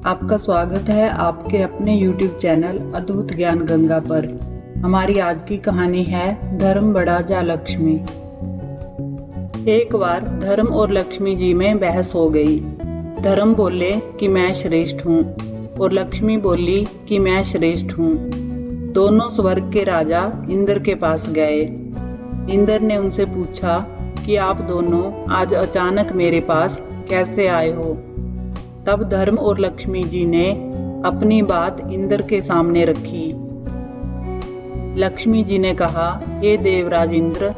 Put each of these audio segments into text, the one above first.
आपका स्वागत है आपके अपने YouTube चैनल अद्भुत ज्ञान गंगा पर। हमारी आज की कहानी है धर्म बड़ा जा लक्ष्मी। एक बार धर्म और लक्ष्मी जी में बहस हो गई। धर्म बोले कि मैं श्रेष्ठ हूँ और लक्ष्मी बोली कि मैं श्रेष्ठ हूँ। दोनों स्वर्ग के राजा इंद्र के पास गए। इंद्र ने उनसे पूछा कि आप दोनों आज अचानक मेरे पास कैसे आए हो। तब धर्म और लक्ष्मी जी ने अपनी बात इंद्र के सामने रखी। लक्ष्मी जी ने कहा, हे देवराज इंद्र,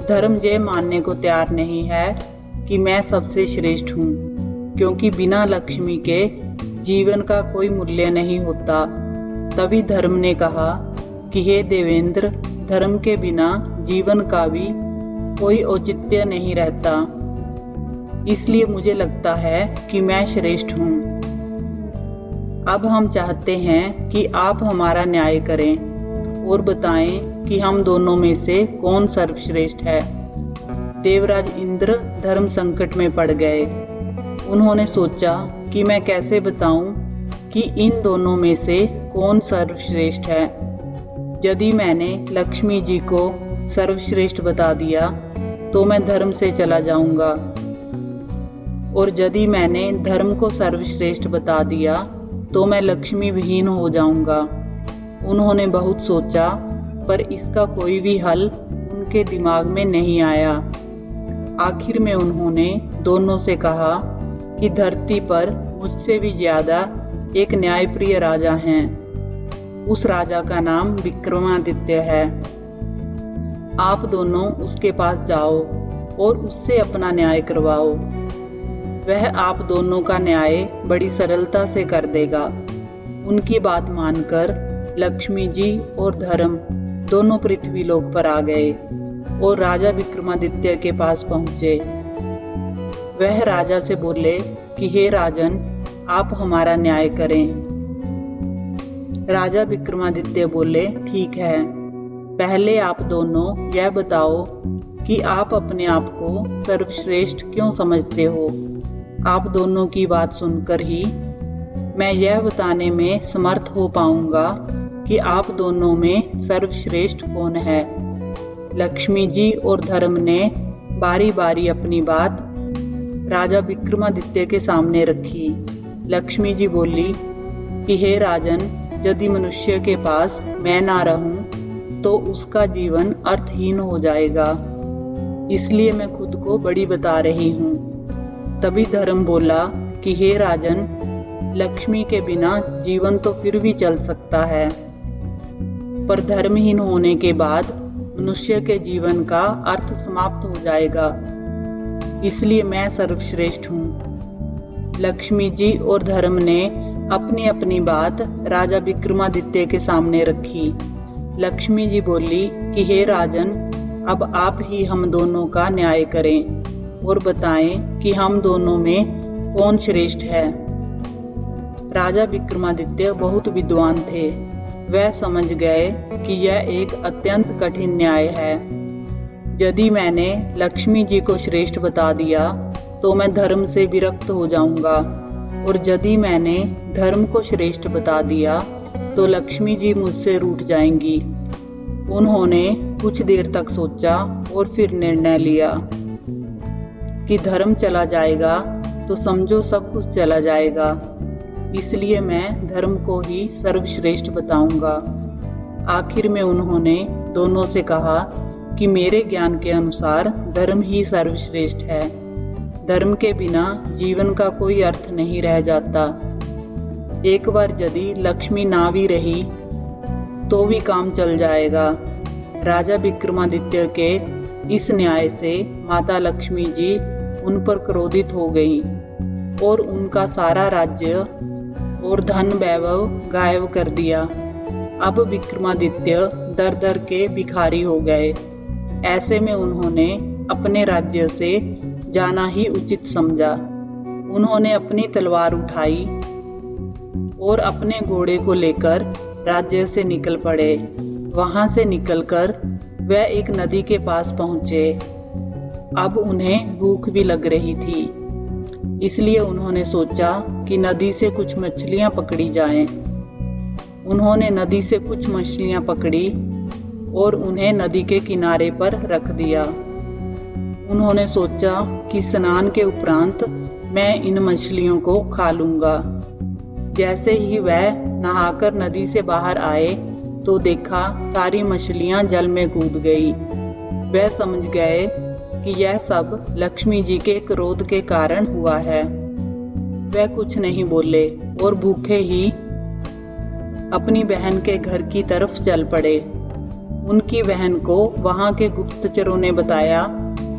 धर्म ये मानने को तैयार नहीं है कि मैं सबसे श्रेष्ठ हूँ, क्योंकि बिना लक्ष्मी के जीवन का कोई मूल्य नहीं होता। तभी धर्म ने कहा कि हे देवेंद्र, धर्म के बिना जीवन का भी कोई औचित्य नहीं रहता, इसलिए मुझे लगता है कि मैं श्रेष्ठ हूँ। अब हम चाहते हैं कि आप हमारा न्याय करें और बताएं कि हम दोनों में से कौन सर्वश्रेष्ठ है। देवराज इंद्र धर्म संकट में पड़ गए। उन्होंने सोचा कि मैं कैसे बताऊं कि इन दोनों में से कौन सर्वश्रेष्ठ है। यदि मैंने लक्ष्मी जी को सर्वश्रेष्ठ बता दिया तो मैं धर्म से चला जाऊंगा, और यदि मैंने धर्म को सर्वश्रेष्ठ बता दिया तो मैं लक्ष्मी विहीन हो जाऊंगा। उन्होंने बहुत सोचा, पर इसका कोई भी हल उनके दिमाग में नहीं आया। आखिर में उन्होंने दोनों से कहा कि धरती पर मुझसे भी ज्यादा एक न्यायप्रिय राजा हैं। उस राजा का नाम विक्रमादित्य है। आप दोनों उसके पास जाओ और उससे अपना न्याय करवाओ। वह आप दोनों का न्याय बड़ी सरलता से कर देगा। उनकी बात मानकर लक्ष्मी जी और धर्म दोनों पृथ्वी लोक पर आ गए और राजा विक्रमादित्य के पास पहुंचे। वह राजा से बोले कि हे राजन, आप हमारा न्याय करें। राजा विक्रमादित्य बोले, ठीक है, पहले आप दोनों यह बताओ कि आप अपने आप को सर्वश्रेष्ठ क्यों समझते हो। आप दोनों की बात सुनकर ही मैं यह बताने में समर्थ हो पाऊंगा कि आप दोनों में सर्वश्रेष्ठ कौन है। लक्ष्मी जी और धर्म ने बारी बारी अपनी बात राजा विक्रमादित्य के सामने रखी। लक्ष्मी जी बोली कि हे राजन, यदि मनुष्य के पास मैं ना रहूं तो उसका जीवन अर्थहीन हो जाएगा, इसलिए मैं खुद को बड़ी बता रही हूँ। तभी धर्म बोला कि हे राजन, लक्ष्मी के बिना जीवन तो फिर भी चल सकता है, पर धर्महीन होने के बाद मनुष्य के जीवन का अर्थ समाप्त हो जाएगा, इसलिए मैं सर्वश्रेष्ठ हूँ। लक्ष्मी जी और धर्म ने अपनी अपनी बात राजा विक्रमादित्य के सामने रखी। लक्ष्मी जी बोली कि हे राजन, अब आप ही हम दोनों का न्याय करें और बताएं कि हम दोनों में कौन श्रेष्ठ है। राजा विक्रमादित्य बहुत विद्वान थे। वह समझ गए कि यह एक अत्यंत कठिन न्याय है। यदि मैंने लक्ष्मी जी को श्रेष्ठ बता दिया तो मैं धर्म से विरक्त हो जाऊंगा, और यदि मैंने धर्म को श्रेष्ठ बता दिया तो लक्ष्मी जी मुझसे रूठ जाएंगी। उन्होंने कुछ देर तक सोचा और फिर निर्णय लिया कि धर्म चला जाएगा तो समझो सब कुछ चला जाएगा, इसलिए मैं धर्म को ही सर्वश्रेष्ठ बताऊंगा। आखिर में उन्होंने दोनों से कहा कि मेरे ज्ञान के अनुसार धर्म ही सर्वश्रेष्ठ है। धर्म के बिना जीवन का कोई अर्थ नहीं रह जाता। एक बार यदि लक्ष्मी ना भी रही तो भी काम चल जाएगा। राजा विक्रमादित्य के इस न्याय से माता लक्ष्मी जी उन पर क्रोधित हो गईं और उनका सारा राज्य और धन वैभव गायब कर दिया। अब विक्रमादित्य दर दर के भिखारी हो गए। ऐसे में उन्होंने अपने राज्य से जाना ही उचित समझा। उन्होंने अपनी तलवार उठाई और अपने घोड़े को लेकर राज्य से निकल पड़े। वहां से निकलकर वह एक नदी के पास पहुंचे। अब उन्हें भूख भी लग रही थी। इसलिए उन्होंने सोचा कि नदी से कुछ मछलियां पकड़ी जाएं। उन्होंने नदी से कुछ मछलियां पकड़ी और उन्हें नदी के किनारे पर रख दिया। उन्होंने सोचा कि स्नान के उपरांत मैं इन मछलियों को खा लूंगा। जैसे ही वह नहाकर नदी से बाहर आए तो देखा सारी मछलियां जल में कूद गई। वह समझ गए कि यह सब लक्ष्मी जी के क्रोध के कारण हुआ है। वह कुछ नहीं बोले और भूखे ही अपनी बहन के घर की तरफ चल पड़े। उनकी बहन को वहां के गुप्तचरों ने बताया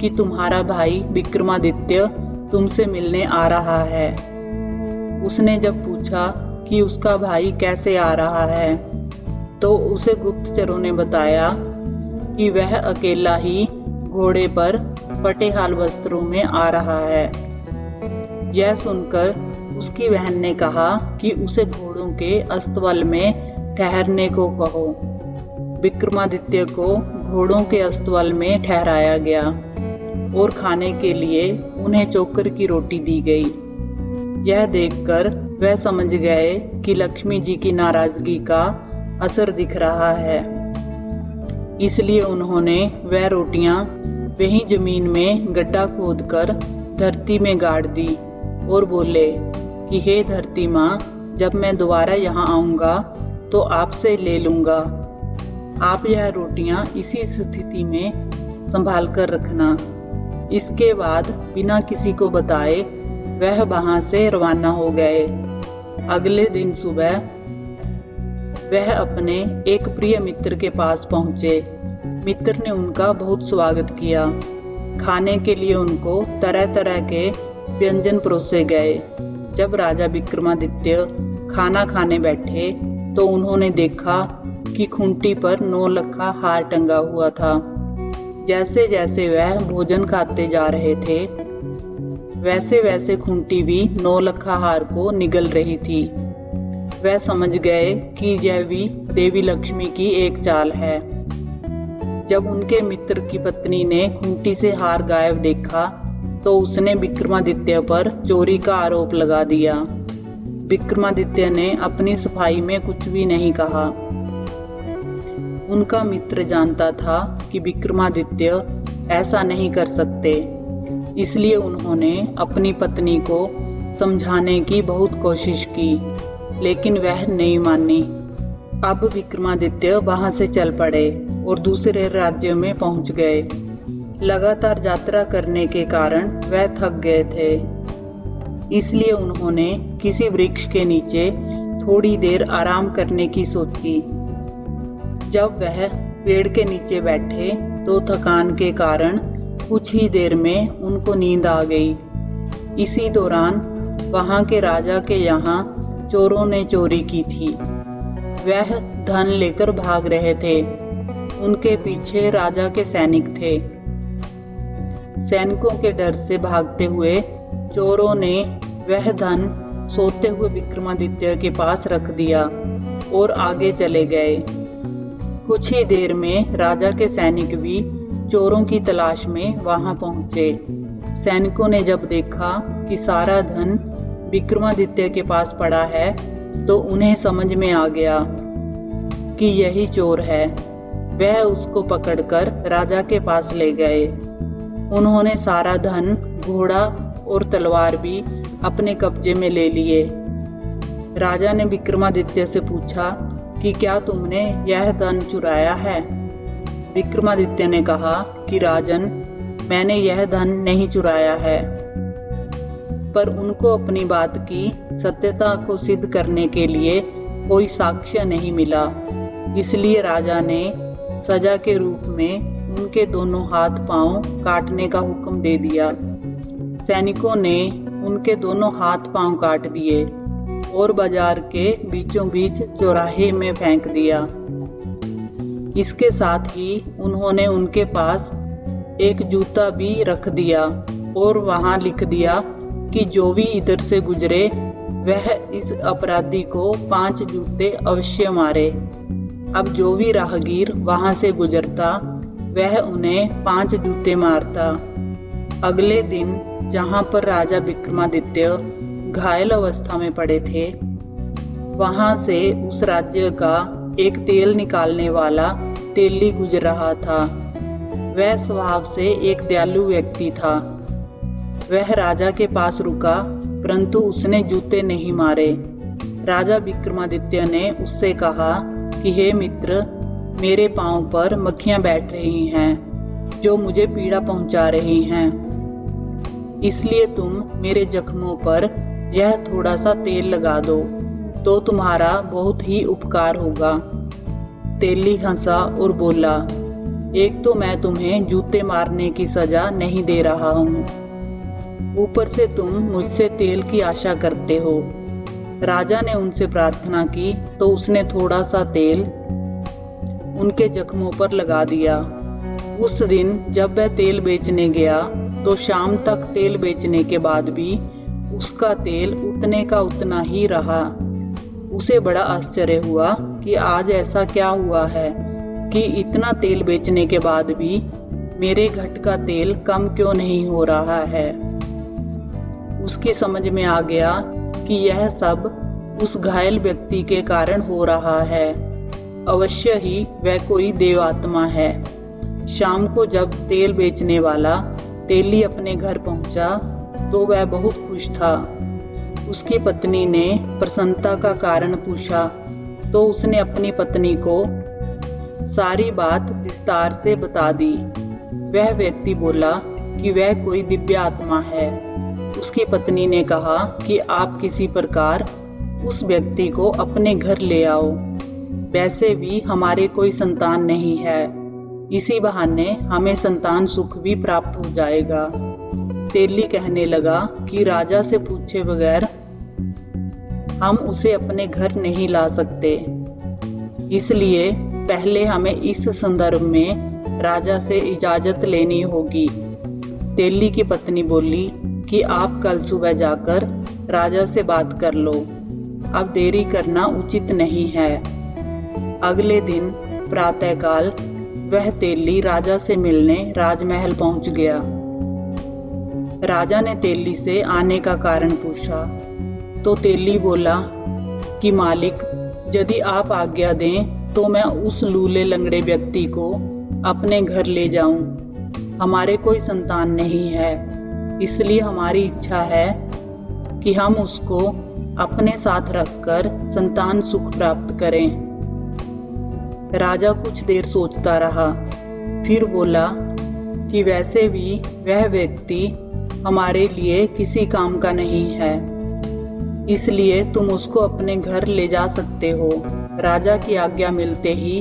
कि तुम्हारा भाई विक्रमादित्य तुमसे मिलने आ रहा है। उसने जब पूछा कि उसका भाई कैसे आ रहा है तो उसे गुप्तचरों ने बताया कि वह अकेला ही घोड़े पर फटेहाल वस्त्रों में आ रहा है। यह सुनकर उसकी बहन ने कहा कि उसे घोड़ों के अस्तबल में ठहरने को कहो। विक्रमादित्य को घोड़ों के अस्तबल में ठहराया गया और खाने के लिए उन्हें चोकर की रोटी दी गई। यह देखकर वह समझ गए कि लक्ष्मी जी की नाराजगी का असर दिख रहा है। इसलिए उन्होंने वह रोटियां वहीं जमीन में गड्ढा खोदकर धरती में गाड़ दी और बोले कि हे धरती माँ, जब मैं दोबारा यहाँ आऊंगा तो आपसे ले लूंगा। आप यह रोटियां इसी स्थिति में संभाल कर रखना। इसके बाद बिना किसी को बताए वह वहां से रवाना हो गए। अगले दिन सुबह वह अपने एक प्रिय मित्र के पास पहुंचे। मित्र ने उनका बहुत स्वागत किया। खाने के लिए उनको तरह तरह के व्यंजन परोसे गए। जब राजा विक्रमादित्य खाना खाने बैठे तो उन्होंने देखा कि खूंटी पर 9 लखा हार टंगा हुआ था। जैसे जैसे वह भोजन खाते जा रहे थे वैसे वैसे खूंटी भी 9 लखा हार को निगल रही थी। वह समझ गए कि यह भी देवी लक्ष्मी की एक चाल है। जब उनके मित्र की पत्नी ने खूंटी से हार गायब देखा तो उसने विक्रमादित्य पर चोरी का आरोप लगा दिया। विक्रमादित्य ने अपनी सफाई में कुछ भी नहीं कहा। उनका मित्र जानता था कि विक्रमादित्य ऐसा नहीं कर सकते, इसलिए उन्होंने अपनी पत्नी को समझाने की बहुत कोशिश की, लेकिन वह नहीं मानी। अब विक्रमादित्य वहां से चल पड़े और दूसरे राज्य में पहुंच गए। लगातार यात्रा करने के कारण वह थक गए थे, इसलिए उन्होंने किसी वृक्ष के नीचे थोड़ी देर आराम करने की सोची। जब वह पेड़ के नीचे बैठे तो थकान के कारण कुछ ही देर में उनको नींद आ गई। इसी दौरान वहां के राजा के यहाँ चोरों ने चोरी की थी। वह धन लेकर भाग रहे थे। उनके पीछे राजा के सैनिक थे। सैनिकों के डर से भागते हुए चोरों ने वह धन सोते हुए विक्रमादित्य के पास रख दिया और आगे चले गए। कुछ ही देर में राजा के सैनिक भी चोरों की तलाश में वहां पहुंचे। सैनिकों ने जब देखा कि सारा धन विक्रमादित्य के पास पड़ा है तो उन्हें समझ में आ गया कि यही चोर है। वह उसको पकड़कर राजा के पास ले गए। उन्होंने सारा धन, घोड़ा और तलवार भी अपने कब्जे में ले लिए। राजा ने विक्रमादित्य से पूछा कि क्या तुमने यह धन चुराया है? विक्रमादित्य ने कहा कि राजन, मैंने यह धन नहीं चुराया है। पर उनको अपनी बात की सत्यता को सिद्ध करने के लिए कोई साक्ष्य नहीं मिला। इसलिए राजा ने सजा के रूप में उनके दोनों हाथ पांव काटने का हुक्म दे दिया। सैनिकों ने उनके दोनों हाथ पांव काट दिए और बाजार के बीचों बीच चौराहे में फेंक दिया। इसके साथ ही उन्होंने उनके पास एक जूता भी रख दिया और वहां लिख दिया कि जो भी इधर से गुजरे वह इस अपराधी को 5 जूते अवश्य मारे। अब जो भी राहगीर वहां से गुजरता वह उन्हें 5 जूते मारता। अगले दिन जहां पर राजा विक्रमादित्य घायल अवस्था में पड़े थे, वहां से उस राज्य का एक तेल निकालने वाला तेली गुजर रहा था। वह स्वभाव से एक दयालु व्यक्ति था। वह राजा के पास रुका, परंतु उसने जूते नहीं मारे। राजा विक्रमादित्य ने उससे कहा कि हे मित्र, मेरे पांव पर मक्खियां बैठ रही हैं जो मुझे पीड़ा पहुंचा रही हैं, इसलिए तुम मेरे जख्मों पर यह थोड़ा सा तेल लगा दो तो तुम्हारा बहुत ही उपकार होगा। तेली हंसा और बोला, एक तो मैं तुम्हें जूते मारने की सजा नहीं दे रहा हूँ, ऊपर से तुम मुझसे तेल की आशा करते हो। राजा ने उनसे प्रार्थना की तो उसने थोड़ा सा तेल उनके जख्मों पर लगा दिया। उस दिन जब वह तेल बेचने गया तो शाम तक तेल बेचने के बाद भी उसका तेल उतने का उतना ही रहा। उसे बड़ा आश्चर्य हुआ कि आज ऐसा क्या हुआ है कि इतना तेल बेचने के बाद भी मेरे घट का तेल कम क्यों नहीं हो रहा है। उसकी समझ में आ गया कि यह सब उस घायल व्यक्ति के कारण हो रहा है। अवश्य ही वह कोई देवात्मा है। शाम को जब तेल बेचने वाला तेली अपने घर पहुंचा तो वह बहुत खुश था। उसकी पत्नी ने प्रसन्नता का कारण पूछा तो उसने अपनी पत्नी को सारी बात विस्तार से बता दी। वह व्यक्ति बोला कि वह कोई दिव्य आत्मा है। उसकी पत्नी ने कहा कि आप किसी प्रकार उस व्यक्ति को अपने घर ले आओ, वैसे भी हमारे कोई संतान नहीं है, इसी बहाने हमें संतान सुख भी प्राप्त हो जाएगा। तेली कहने लगा कि राजा से पूछे बगैर हम उसे अपने घर नहीं ला सकते, इसलिए पहले हमें इस संदर्भ में राजा से इजाजत लेनी होगी। तेली की पत्नी बोली कि आप कल सुबह जाकर राजा से बात कर लो, अब देरी करना उचित नहीं है। अगले दिन प्रातःकाल वह तेली राजा से मिलने राजमहल पहुंच गया। राजा ने तेली से आने का कारण पूछा तो तेली बोला कि मालिक, यदि आप आज्ञा दें तो मैं उस लूले लंगड़े व्यक्ति को अपने घर ले जाऊं। हमारे कोई संतान नहीं है, इसलिए हमारी इच्छा है कि हम उसको अपने साथ रखकर संतान सुख प्राप्त करें। राजा कुछ देर सोचता रहा, फिर बोला कि वैसे भी वह व्यक्ति हमारे लिए किसी काम का नहीं है, इसलिए तुम उसको अपने घर ले जा सकते हो। राजा की आज्ञा मिलते ही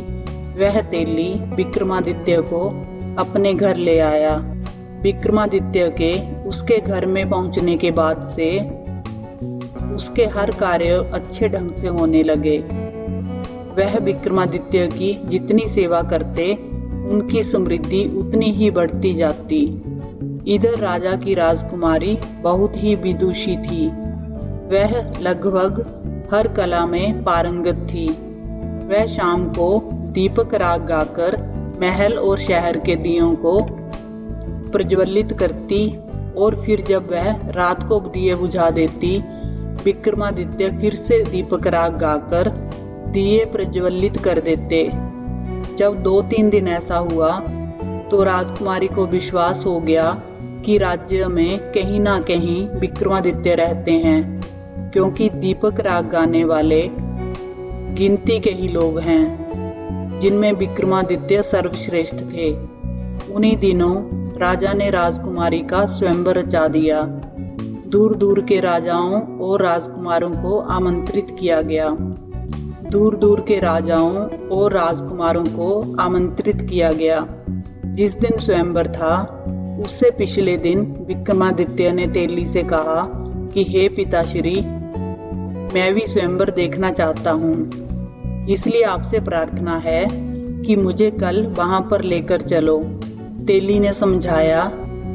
वह तेली विक्रमादित्य को अपने घर ले आया। विक्रमादित्य के उसके घर में पहुंचने के बाद से उसके हर कार्य अच्छे ढंग से होने लगे। वह विक्रमादित्य की जितनी सेवा करते, उनकी समृद्धि उतनी ही बढ़ती जाती। इधर राजा की राजकुमारी बहुत ही विदुषी थी। वह लगभग हर कला में पारंगत थी। वह शाम को दीपक राग गाकर महल और शहर के दियों को प्रज्वलित करती और फिर जब वह रात को दिए बुझा देती, विक्रमादित्य फिर से दीपक राग गाकर दिए प्रज्वलित कर देते। जब 2-3 दिन ऐसा हुआ तो राजकुमारी को विश्वास हो गया कि राज्य में कहीं ना कहीं विक्रमादित्य रहते हैं, क्योंकि दीपक राग गाने वाले गिनती के ही लोग हैं, जिनमें विक्रमादित्य सर्वश्रेष्ठ थे। उन्हीं दिनों राजा ने राजकुमारी का स्वयंवर रचा दिया। दूर दूर के राजाओं और राजकुमारों को आमंत्रित किया गया। दूर दूर के राजाओं और राजकुमारों को आमंत्रित किया गया। जिस दिन स्वयंवर था, उससे पिछले दिन विक्रमादित्य ने तेली से कहा कि हे पिताश्री, मैं भी स्वयंवर देखना चाहता हूँ, इसलिए आपसे प्रार्थना है कि मुझे कल वहां पर लेकर चलो। तेली ने समझाया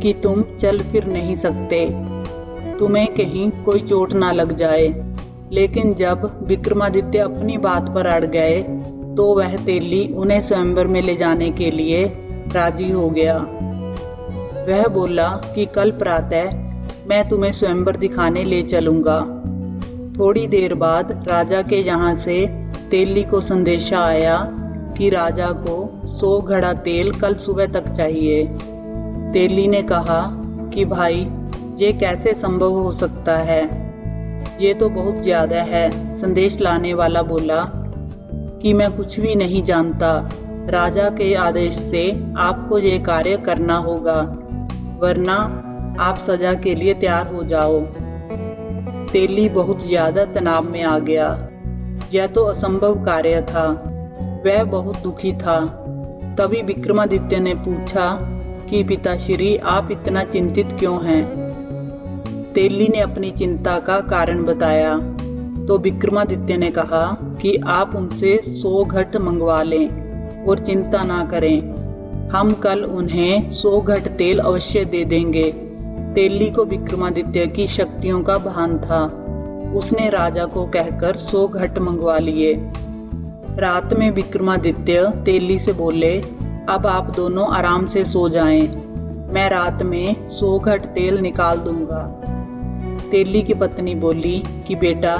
कि तुम चल फिर नहीं सकते, तुम्हें कहीं कोई चोट ना लग जाए। लेकिन जब विक्रमादित्य अपनी बात पर अड़ गए तो वह तेली उन्हें स्वयंवर में ले जाने के लिए राजी हो गया। वह बोला कि कल प्रातः मैं तुम्हें स्वयंवर दिखाने ले चलूंगा। थोड़ी देर बाद राजा के यहाँ से तेली को संदेशा आया कि राजा को 100 घड़ा तेल कल सुबह तक चाहिए। तेली ने कहा कि भाई, ये कैसे संभव हो सकता है, ये तो बहुत ज्यादा है। संदेश लाने वाला बोला कि मैं कुछ भी नहीं जानता, राजा के आदेश से आपको ये कार्य करना होगा, वरना आप सजा के लिए तैयार हो जाओ। तेली बहुत ज्यादा तनाव में आ गया। यह तो असंभव कार्य था। वह बहुत दुखी था। तभी विक्रमादित्य ने पूछा कि पिताश्री, आप इतना चिंतित क्यों हैं? तेली ने अपनी चिंता का कारण बताया तो विक्रमादित्य ने कहा कि आप उनसे 100 घट मंगवा लें और चिंता ना करें, हम कल उन्हें 100 घट तेल अवश्य दे देंगे। तेली को विक्रमादित्य की शक्तियों का भान था। उसने राजा को कहकर 100 घट मंगवा लिए। रात में विक्रमादित्य तेली से बोले, अब आप दोनों आराम से सो जाएं, मैं रात में 100 घट तेल निकाल दूंगा। तेली की पत्नी बोली कि बेटा,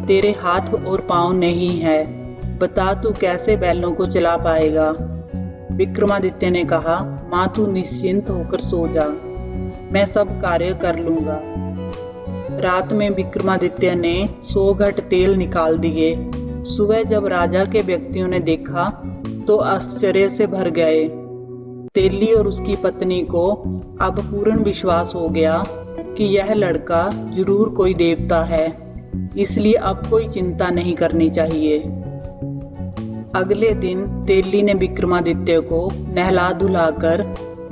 तेरे हाथ और पांव नहीं है, बता तू कैसे बैलों को चला पाएगा? विक्रमादित्य ने कहा, माँ तू निश्चिंत होकर सो जा, मैं सब कार्य कर लूंगा। रात में विक्रमादित्य ने 100 घट तेल निकाल दिए। सुबह जब राजा के व्यक्तियों ने देखा तो आश्चर्य से भर गए। तेली और उसकी पत्नी को अब पूर्ण विश्वास हो गया कि यह लड़का जरूर कोई देवता है, इसलिए अब कोई चिंता नहीं करनी चाहिए। अगले दिन तेली ने विक्रमादित्य को नहला धुलाकर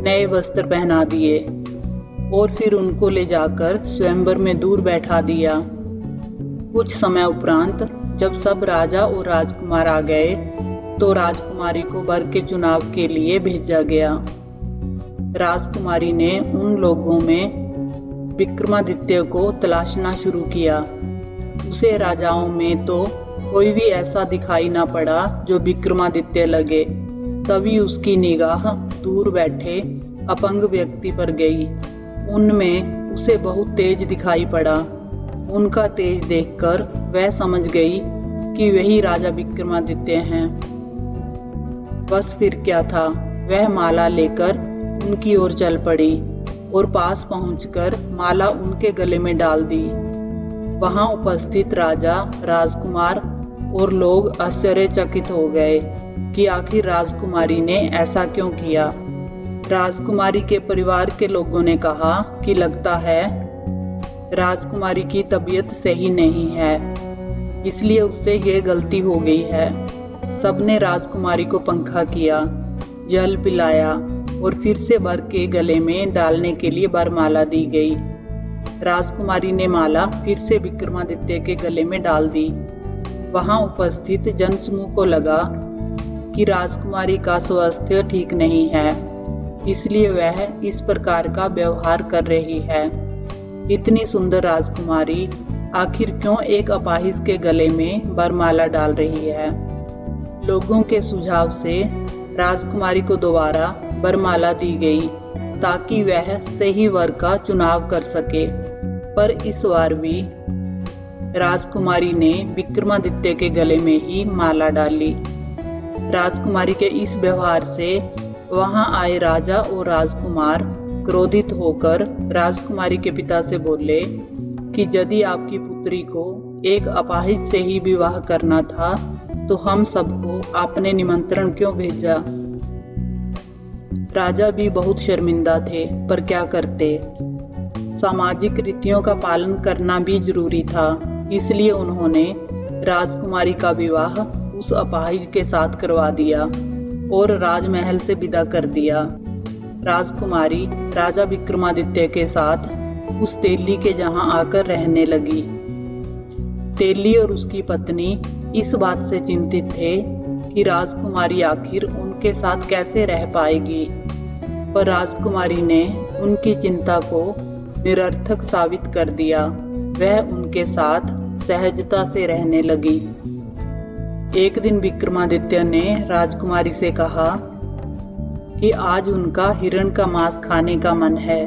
नए वस्त्र पहना दिए और फिर उनको ले जाकर स्वयंवर में दूर बैठा दिया। कुछ समय उपरांत जब सब राजा और राजकुमार आ गए तो राजकुमारी को वर के चुनाव के लिए भेजा गया। राजकुमारी ने उन लोगों में विक्रमादित्य को तलाशना शुरू किया। उसे राजाओं में तो कोई भी ऐसा दिखाई ना पड़ा जो विक्रमादित्य लगे। तभी उसकी निगाह दूर बैठे अपंग व्यक्ति पर गई। उनमें उसे बहुत तेज दिखाई पड़ा। उनका तेज देखकर वह समझ गई कि वही राजा विक्रमादित्य हैं। बस फिर क्या था, वह माला लेकर उनकी ओर चल पड़ी और पास पहुंचकर माला उनके गले में डाल दी। वहां उपस्थित राजा, राजकुमार और लोग आश्चर्यचकित हो गए कि आखिर राजकुमारी ने ऐसा क्यों किया। राजकुमारी के परिवार के लोगों ने कहा कि लगता है राजकुमारी की तबीयत सही नहीं है, इसलिए उससे ये गलती हो गई है। सबने राजकुमारी को पंखा किया, जल पिलाया और फिर से वर के गले में डालने के लिए वरमाला दी गई। राजकुमारी ने माला फिर से विक्रमादित्य के गले में डाल दी। वहां उपस्थित जनसमूह को लगा कि राजकुमारी का स्वास्थ्य ठीक नहीं है, इसलिए वह इस प्रकार का व्यवहार कर रही है। इतनी सुंदर राजकुमारी आखिर क्यों एक अपाहिज के गले में वरमाला डाल रही है? लोगों के सुझाव से राजकुमारी को दोबारा वरमाला दी गई ताकि वह सही वर का चुनाव कर सके, पर इस बार भी राजकुमारी ने विक्रमादित्य के गले में ही माला डाली। राजकुमारी के इस व्यवहार से वहां आए राजा और राजकुमार क्रोधित होकर राजकुमारी के पिता से बोले कि यदि आपकी पुत्री को एक अपाहिज से ही विवाह करना था तो हम सबको आपने निमंत्रण क्यों भेजा? राजा भी बहुत शर्मिंदा थे, पर क्या करते। सामाजिक रीतियों का पालन करना भी जरूरी था, इसलिए उन्होंने राजकुमारी का विवाह उस अपाहिज के साथ करवा दिया और राजमहल से विदा कर दिया। राजकुमारी राजा विक्रमादित्य के साथ उस तेली के जहां आकर रहने लगी। तेली और उसकी पत्नी इस बात से चिंतित थे कि राजकुमारी आखिर उनके साथ कैसे रह पाएगी, पर राजकुमारी ने उनकी चिंता को निरर्थक साबित कर दिया। वह उनके साथ सहजता से रहने लगी। एक दिन विक्रमादित्य ने राजकुमारी से कहा कि आज उनका हिरण का मांस खाने का मन है।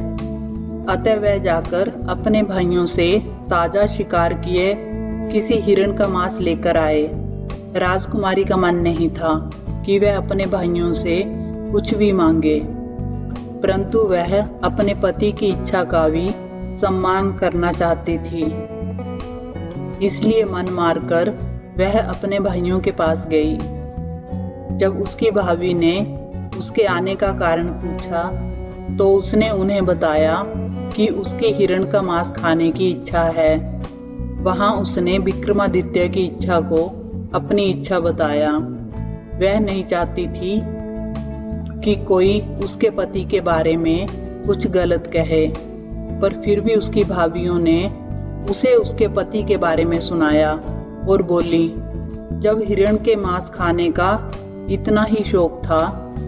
अतः वह जाकर अपने भाइयों से ताजा शिकार किए किसी हिरण का मांस लेकर आए। राजकुमारी का मन नहीं था कि वह अपने भाइयों से कुछ भी मांगे, परंतु वह अपने पति की इच्छा का भी सम्मान करना चाहती थी। इसलिए मन मारकर वह अपने भाइयों के पास गई। जब उसकी भाभी ने उसके आने का कारण पूछा तो उसने उन्हें बताया कि उसकी हिरण का मांस खाने की इच्छा है। वहां उसने विक्रमादित्य की इच्छा को अपनी इच्छा बताया। वह नहीं चाहती थी कि कोई उसके पति के बारे में कुछ गलत कहे, पर फिर भी उसकी भाभियों ने उसे उसके पति के बारे में सुनाया और बोली, जब हिरण के मांस खाने का इतना ही शौक था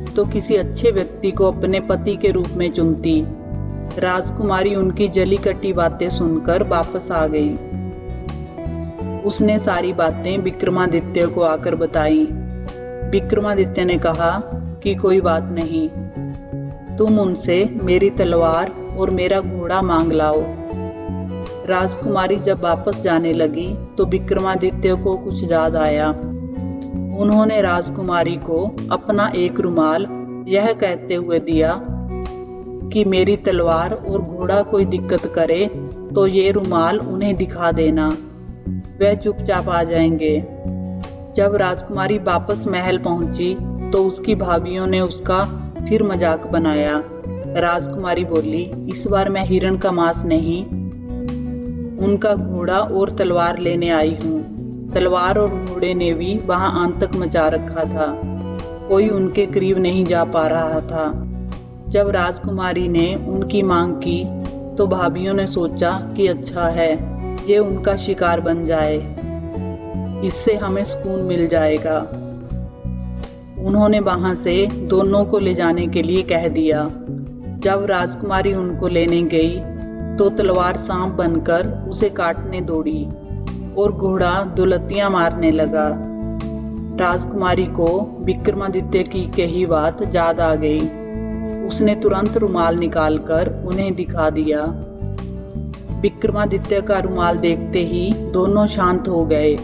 तो किसी अच्छे व्यक्ति को अपने पति के रूप में चुनती। राजकुमारी उनकी जली कटी बातें सुनकर वापस आ गई। उसने सारी बातें विक्रमादित्य को आकर बताई। विक्रमादित्य ने कहा कि कोई बात नहीं, तुम उनसे मेरी तलवार और मेरा घोड़ा मांग लाओ। राजकुमारी जब वापस जाने लगी तो विक्रमादित्य को कुछ याद आया। उन्होंने राजकुमारी को अपना एक रुमाल यह कहते हुए दिया कि मेरी तलवार और घोड़ा कोई दिक्कत करे तो ये रुमाल उन्हें दिखा देना, वह चुपचाप आ जाएंगे। जब राजकुमारी वापस महल पहुंची तो उसकी भाभियों ने उसका फिर मजाक बनाया। राजकुमारी बोली, इस बार मैं हिरण का मांस नहीं, उनका घोड़ा और तलवार लेने आई हूँ। तलवार और घोड़े ने भी वहां आतंक मचा रखा था, कोई उनके करीब नहीं जा पा रहा था। जब राजकुमारी ने उनकी मांग की तो भाभियों ने सोचा कि अच्छा है, ये उनका शिकार बन जाए, इससे हमें सुकून मिल जाएगा। उन्होंने वहां से दोनों को ले जाने के लिए कह दिया। जब राजकुमारी उनको लेने गई तो तलवार सांप बनकर उसे काटने दौड़ी और घोड़ा दुलत्तियां मारने लगा। राजकुमारी को विक्रमादित्य की कही बात याद आ गई। उसने तुरंत रुमाल निकालकर उन्हें दिखा दिया। विक्रमादित्य का रुमाल देखते ही दोनों शांत हो गए।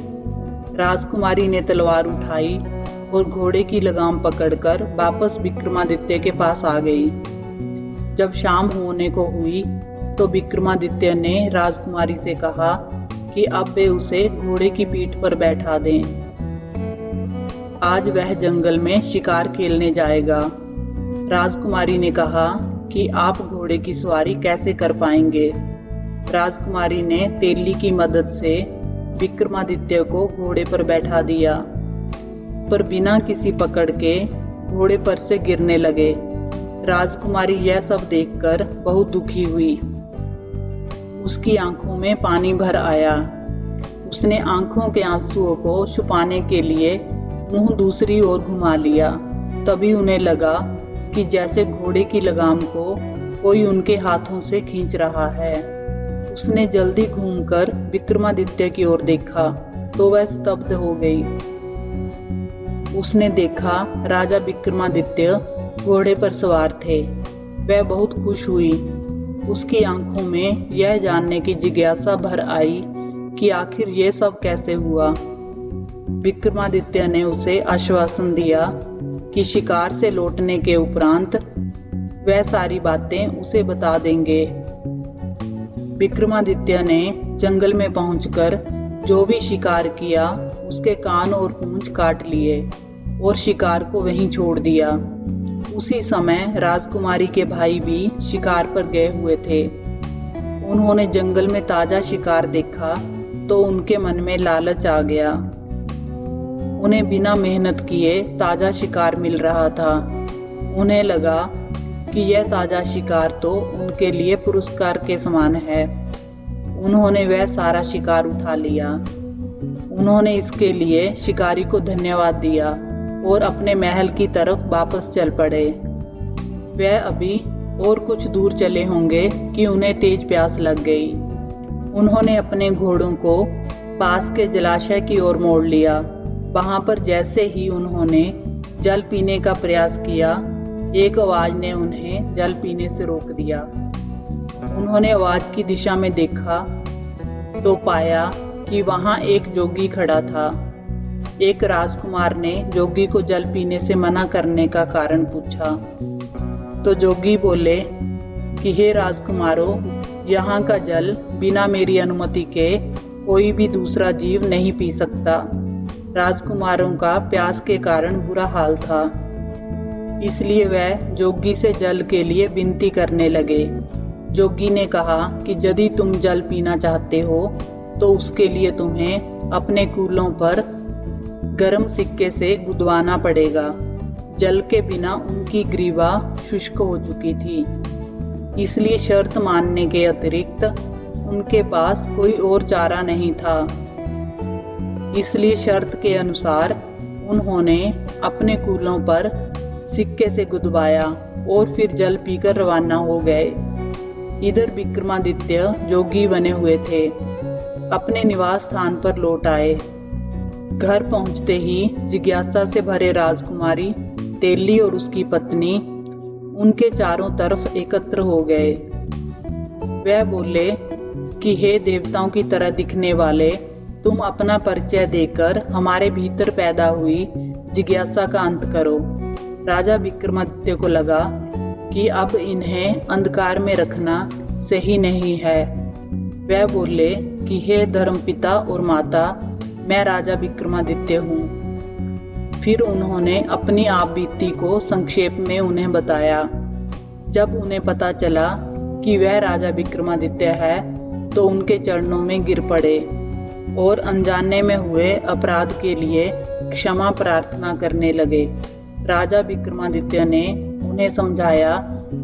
राजकुमारी ने तलवार उठाई और घोड़े की लगाम पकड़कर वापस विक्रमादित्य के पास आ गई। जब शाम होने को हुई तो विक्रमादित्य ने राजकुमारी से कहा कि अब वे उसे घोड़े की पीठ पर बैठा दें। आज वह जंगल में शिकार खेलने जाएगा। राजकुमारी ने कहा कि आप घोड़े की सवारी कैसे कर पाएंगे। राजकुमारी ने तेली की मदद से विक्रमादित्य को घोड़े पर बैठा दिया, पर बिना किसी पकड़ के घोड़े पर से गिरने लगे। राजकुमारी यह सब देखकर बहुत दुखी हुई। उसकी आंखों में पानी भर आया। उसने आंखों के आंसुओं को छुपाने के लिए मुंह दूसरी ओर घुमा लिया। तभी उन्हें लगा कि जैसे घोड़े की लगाम को कोई उनके हाथों से खींच रहा है। उसने जल्दी घूमकर विक्रमादित्य की ओर देखा तो वह स्तब्ध हो गई। उसने देखा राजा विक्रमादित्य घोड़े पर सवार थे। वह बहुत खुश हुई। उसकी आंखों में यह जानने की जिज्ञासा भर आई कि आखिर यह सब कैसे हुआ। विक्रमादित्य ने उसे आश्वासन दिया कि शिकार से लौटने के उपरांत वह सारी बातें उसे बता देंगे। विक्रमादित्य ने जंगल में पहुंचकर जो भी शिकार किया उसके कान और पूंछ काट लिए और शिकार को वहीं छोड़ दिया। उसी समय राजकुमारी के भाई भी शिकार पर गए हुए थे। उन्होंने जंगल में ताजा शिकार देखा तो उनके मन में लालच आ गया। उन्हें बिना मेहनत किए ताजा शिकार मिल रहा था। उन्हें लगा कि यह ताजा शिकार तो उनके लिए पुरस्कार के समान है। उन्होंने वह सारा शिकार उठा लिया। उन्होंने इसके लिए शिकारी को धन्यवाद दिया और अपने महल की तरफ वापस चल पड़े। वह अभी और कुछ दूर चले होंगे कि उन्हें तेज प्यास लग गई। उन्होंने अपने घोड़ों को पास के जलाशय की ओर मोड़ लिया। वहां पर जैसे ही उन्होंने जल पीने का प्रयास किया, एक आवाज ने उन्हें जल पीने से रोक दिया। उन्होंने आवाज की दिशा में देखा तो पाया कि वहां एक जोगी खड़ा था। एक राजकुमार ने जोगी को जल पीने से मना करने का कारण पूछा तो जोगी बोले कि हे राजकुमारों, यहाँ का जल बिना मेरी अनुमति के कोई भी दूसरा जीव नहीं पी सकता। राजकुमारों का प्यास के कारण बुरा हाल था, इसलिए वह जोगी से जल के लिए विनती करने लगे। जोगी ने कहा कि यदि तुम जल पीना चाहते हो तो उसके लिए तुम्हें अपने कूलों पर गर्म सिक्के से गुदवाना पड़ेगा। जल के बिना उनकी ग्रीवा शुष्क हो चुकी थी, इसलिए शर्त मानने के अतिरिक्त उनके पास कोई और चारा नहीं था। इसलिए शर्त के अनुसार उन्होंने अपने कूलों पर सिक्के से गुदवाया और फिर जल पीकर रवाना हो गए। इधर विक्रमादित्य जोगी बने हुए थे, अपने निवास स्थान पर लौट आए। घर पहुंचते ही जिज्ञासा से भरे राजकुमारी तेली और उसकी पत्नी उनके चारों तरफ एकत्र हो गए। वह बोले कि हे देवताओं की तरह दिखने वाले, तुम अपना परिचय देकर हमारे भीतर पैदा हुई जिज्ञासा का अंत करो। राजा विक्रमादित्य को लगा कि अब इन्हें अंधकार में रखना सही नहीं है। वह बोले कि हे धर्मपिता और माता, मैं राजा विक्रमादित्य हूँ। फिर उन्होंने अपनी आप बीती को संक्षेप में उन्हें बताया। जब उन्हें पता चला कि वह राजा विक्रमादित्य है तो उनके चरणों में गिर पड़े और अनजाने में हुए अपराध के लिए क्षमा प्रार्थना करने लगे। राजा विक्रमादित्य ने उन्हें समझाया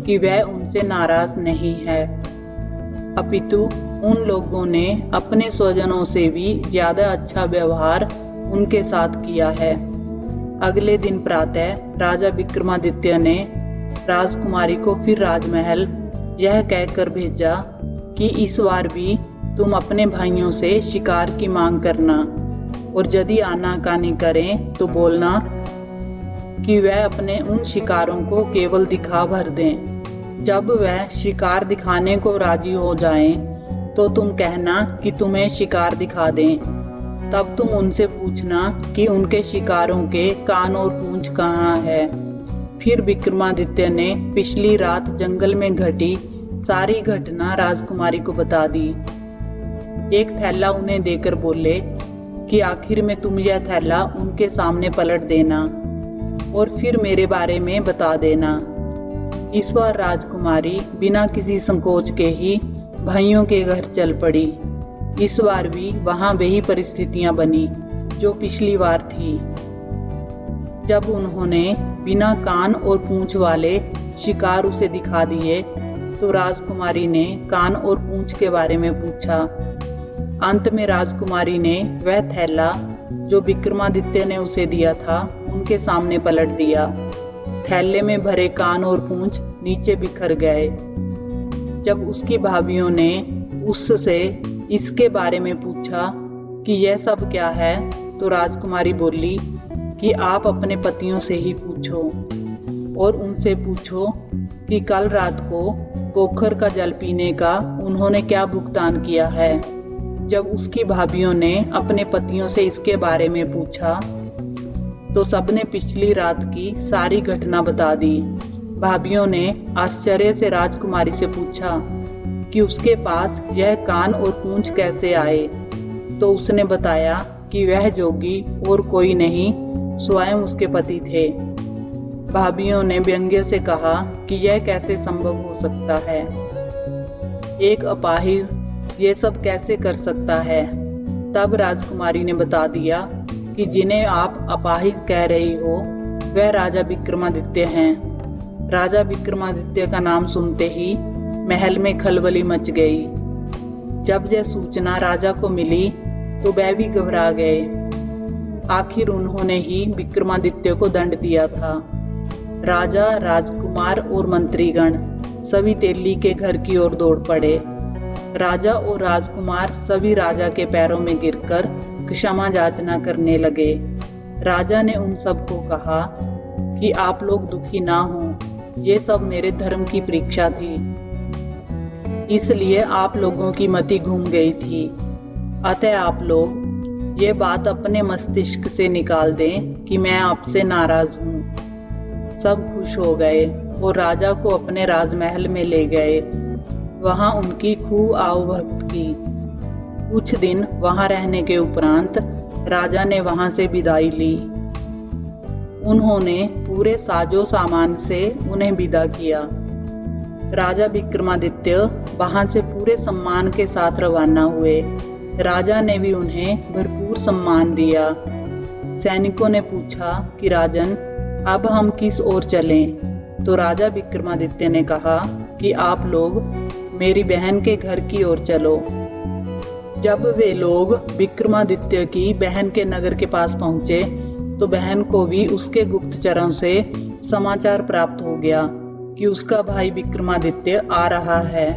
कि वह उनसे नाराज नहीं है, अपितु उन लोगों ने अपने स्वजनों से भी ज्यादा अच्छा व्यवहार उनके साथ किया है। अगले दिन प्रातः राजा विक्रमादित्य ने राजकुमारी को फिर राजमहल यह कहकर भेजा कि इस बार भी तुम अपने भाइयों से शिकार की मांग करना, और यदि आनाकानी करें तो बोलना कि वह अपने उन शिकारों को केवल दिखा भर दें। जब वह शिकार दिखाने को राजी हो जाएं, तो तुम कहना कि तुम्हें शिकार दिखा दें। तब तुम उनसे पूछना कि उनके शिकारों के कान और पूंछ कहाँ है। फिर विक्रमादित्य ने पिछली रात जंगल में घटी सारी घटना राजकुमारी को बता दी। एक थैला उन्हें देकर बोले कि आखिर में तुम यह थैला उनके सामने पलट देना और फिर मेरे बारे में बता देना। इस बार राजकुमारी बिना किसी संकोच के ही भाइयों के घर चल पड़ी। इस बार भी वहां वही परिस्थितियां बनी जो पिछली बार थी। जब उन्होंने बिना कान और पूंछ वाले शिकार उसे दिखा दिए तो राजकुमारी ने कान और पूंछ के बारे में पूछा। अंत में राजकुमारी ने वह थैला जो विक्रमादित्य ने उसे दिया था उनके सामने पलट दिया। थैले में भरे कान और पूंछ नीचे बिखर गए। जब उसकी भाभियों ने उससे इसके बारे में पूछा कि यह सब क्या है, तो राजकुमारी बोली कि आप अपने पतियों से ही पूछो और उनसे पूछो कि कल रात को पोखर का जल पीने का उन्होंने क्या भुगतान किया है। जब उसकी भाभियों ने अपने पतियों से इसके बारे में पूछा तो सबने पिछली रात की सारी घटना बता दी। भाभियों ने आश्चर्य से राजकुमारी से पूछा कि उसके पास यह कान और पूंछ कैसे आए, तो उसने बताया कि वह जोगी और कोई नहीं स्वयं उसके पति थे। भाभियों ने व्यंग्य से कहा कि यह कैसे संभव हो सकता है, एक अपाहिज ये सब कैसे कर सकता है। तब राजकुमारी ने बता दिया कि जिन्हें आप अपाहिज कह रही हो वह राजा विक्रमादित्य हैं। राजा विक्रमादित्य का नाम सुनते ही महल में खलबली मच गई। जब यह सूचना राजा को मिली तो वह भी घबरा गए। आखिर उन्होंने ही विक्रमादित्य को दंड दिया था। राजा, राजकुमार और मंत्रीगण सभी तेली के घर की ओर दौड़ पड़े। राजा और राजकुमार सभी राजा के पैरों में गिरकर क्षमा याचना करने लगे। राजा ने उन सबको कहा कि आप लोग दुखी ना हो, ये सब मेरे धर्म की परीक्षा थी, इसलिए आप लोगों की मति घूम गई थी। अतः आप लोग ये बात अपने मस्तिष्क से निकाल दें कि मैं आपसे नाराज हूँ। सब खुश हो गए और राजा को अपने राजमहल में ले गए। वहां उनकी खूब आवभक्त की। कुछ दिन वहां रहने के उपरांत राजा ने वहां से विदाई ली। उन्होंने पूरे साजो सामान से उन्हें विदा किया। राजा विक्रमादित्य वहां से पूरे सम्मान के साथ रवाना हुए। राजा ने भी उन्हें भरपूर सम्मान दिया। सैनिकों ने पूछा कि राजन, अब हम किस ओर चलें? तो राजा विक्रमादित्य ने कहा कि आप लोग मेरी बहन के घर की ओर चलो। जब वे लोग विक्रमादित्य की बहन के नगर के पास पहुंचे तो बहन को भी उसके गुप्तचरों से समाचार प्राप्त हो गया कि उसका भाई विक्रमादित्य आ रहा है।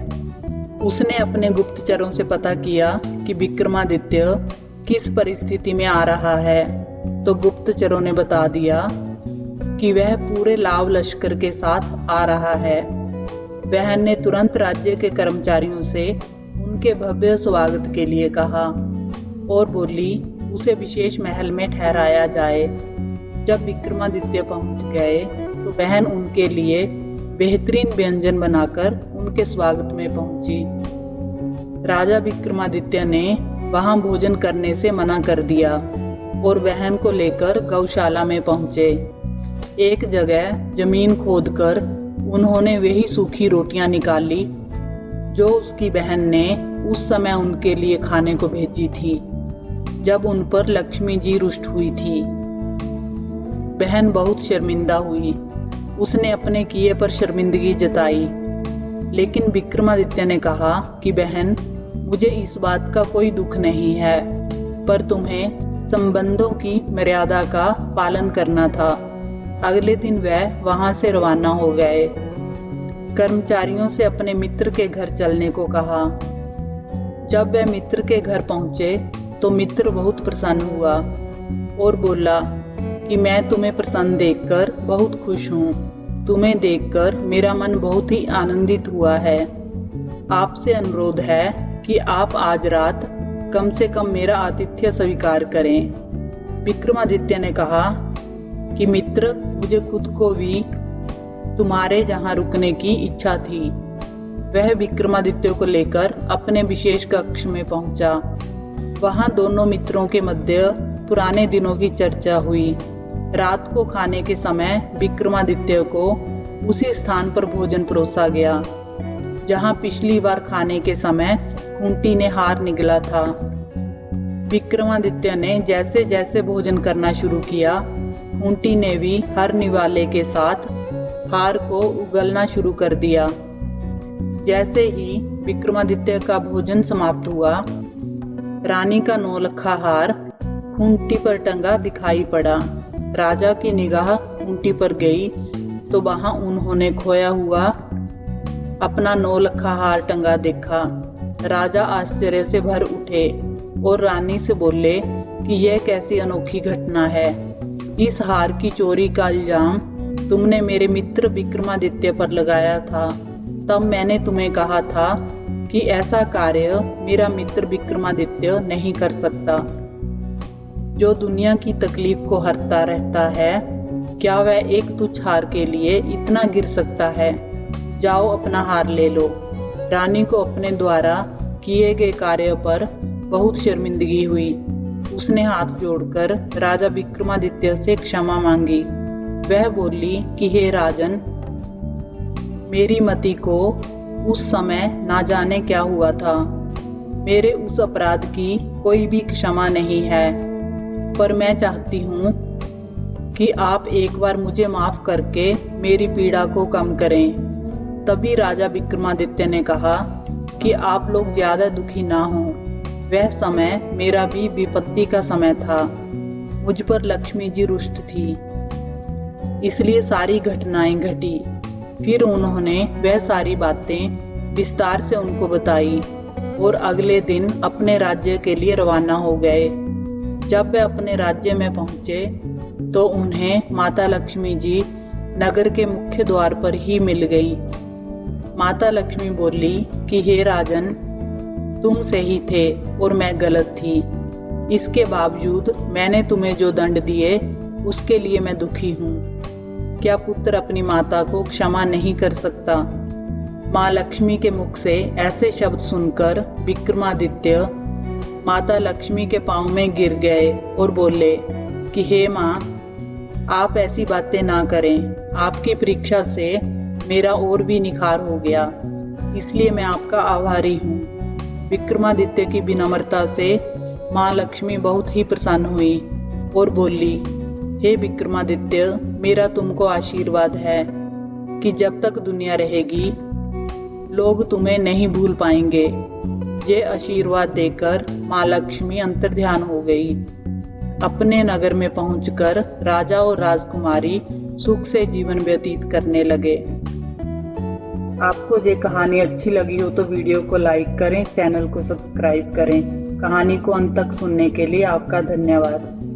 उसने अपने गुप्तचरों से पता किया कि विक्रमादित्य किस परिस्थिति में आ रहा है, तो गुप्तचरों ने बता दिया कि वह पूरे लाव लश्कर के साथ आ रहा है। बहन ने तुरंत राज्य के कर्मचारियों से उनके भव्य स्वागत के लिए कहा और बोली उसे विशेष महल में ठहराया जाए। जब विक्रमादित्य पहुंच गए तो बहन उनके लिए बेहतरीन व्यंजन बनाकर उनके स्वागत में पहुंची। राजा विक्रमादित्य ने वहां भोजन करने से मना कर दिया और बहन को लेकर गौशाला में पहुंचे। एक जगह जमीन खोदकर उन्होंने वही सूखी रोटियां निकाली जो उसकी बहन ने उस समय उनके लिए खाने को भेजी थी, जब उन पर लक्ष्मी जी रुष्ट हुई थी। बहन बहुत शर्मिंदा हुई। उसने अपने किए पर शर्मिंदगी जताई। लेकिन विक्रमादित्य ने कहा कि बहन, मुझे इस बात का कोई दुख नहीं है, पर तुम्हें संबंधों की मर्यादा का पालन करना था। अगले दिन वह वहां से रवाना हो गए। कर्मचारियों से अपने मित्र के घर चलने को कहा। जब वह मित्र के घर पहुंचे तो मित्र बहुत प्रसन्न हुआ और बोला कि मैं तुम्हें प्रसन्न देखकर बहुत खुश हूँ। तुम्हें देखकर मेरा मन बहुत ही आनंदित हुआ है। आपसे अनुरोध है कि आप आज रात कम से कम मेरा आतिथ्य स्वीकार करें। विक्रमादित्य ने कहा कि मित्र, मुझे खुद को भी तुम्हारे जहां रुकने की इच्छा थी। वह विक्रमादित्य को लेकर अपने विशेष कक्ष में पहुंचा। वहां दोनों मित्रों के मध्य पुराने दिनों की चर्चा हुई। रात को खाने के समय विक्रमादित्य को उसी स्थान पर भोजन परोसा गया जहां पिछली बार खाने के समय खूंटी ने हार निगला था। विक्रमादित्य ने जैसे जैसे भोजन करना शुरू किया, खूंटी ने भी हर निवाले के साथ हार को उगलना शुरू कर दिया। जैसे ही विक्रमादित्य का भोजन समाप्त हुआ, रानी का नौलखा हार खूंटी पर टंगा दिखाई पड़ा। राजा की निगाह खूंटी पर गई तो वहां उन्होंने खोया हुआ अपना नौलखा हार टंगा देखा। राजा आश्चर्य से भर उठे और रानी से बोले कि यह कैसी अनोखी घटना है। इस हार की चोरी का इल्जाम तुमने मेरे मित्र विक्रमादित्य पर लगाया था। तब मैंने तुम्हें कहा था कि ऐसा कार्य मेरा मित्र विक्रमादित्य नहीं कर सकता, जो दुनिया की तकलीफ को हरता रहता है। क्या वह एक तुच्छ हार के लिए इतना गिर सकता है? जाओ अपना हार ले लो। रानी को अपने द्वारा किए गए कार्य पर बहुत शर्मिंदगी हुई। उसने हाथ जोड़कर राजा विक्रमादित्य से क्षमा मांगी। वह बोली कि हे राजन, मेरी मति को उस समय ना जाने क्या हुआ था। मेरे उस अपराध की कोई भी क्षमा नहीं है, पर मैं चाहती हूँ कि आप एक बार मुझे माफ करके मेरी पीड़ा को कम करें। तभी राजा विक्रमादित्य ने कहा कि आप लोग ज्यादा दुखी ना हों। वह समय मेरा भी विपत्ति का समय था। मुझ पर लक्ष्मी जी रुष्ट थी, इसलिए सारी घटनाएं घटी। फिर उन्होंने वह सारी बातें विस्तार से उनको बताई और अगले दिन अपने राज्य के लिए रवाना हो गए। जब वे अपने राज्य में पहुंचे तो उन्हें माता लक्ष्मी जी नगर के मुख्य द्वार पर ही मिल गई। माता लक्ष्मी बोली कि हे राजन, तुम सही थे और मैं गलत थी। इसके बावजूद मैंने तुम्हें जो दंड दिए उसके लिए मैं दुखी हूँ। क्या पुत्र अपनी माता को क्षमा नहीं कर सकता? माँ लक्ष्मी के मुख से ऐसे शब्द सुनकर विक्रमादित्य माता लक्ष्मी के पांव में गिर गए और बोले कि हे माँ, आप ऐसी बातें ना करें। आपकी परीक्षा से मेरा और भी निखार हो गया, इसलिए मैं आपका आभारी हूँ। विक्रमादित्य की विनम्रता से माँ लक्ष्मी बहुत ही प्रसन्न हुई और बोली, हे विक्रमादित्य, मेरा तुमको आशीर्वाद है कि जब तक दुनिया रहेगी लोग तुम्हें नहीं भूल पाएंगे। ये आशीर्वाद देकर माँ लक्ष्मी अंतर्ध्यान हो गई। अपने नगर में पहुंचकर राजा और राजकुमारी सुख से जीवन व्यतीत करने लगे। आपको ये कहानी अच्छी लगी हो तो वीडियो को लाइक करें, चैनल को सब्सक्राइब करें। कहानी को अंत तक सुनने के लिए आपका धन्यवाद।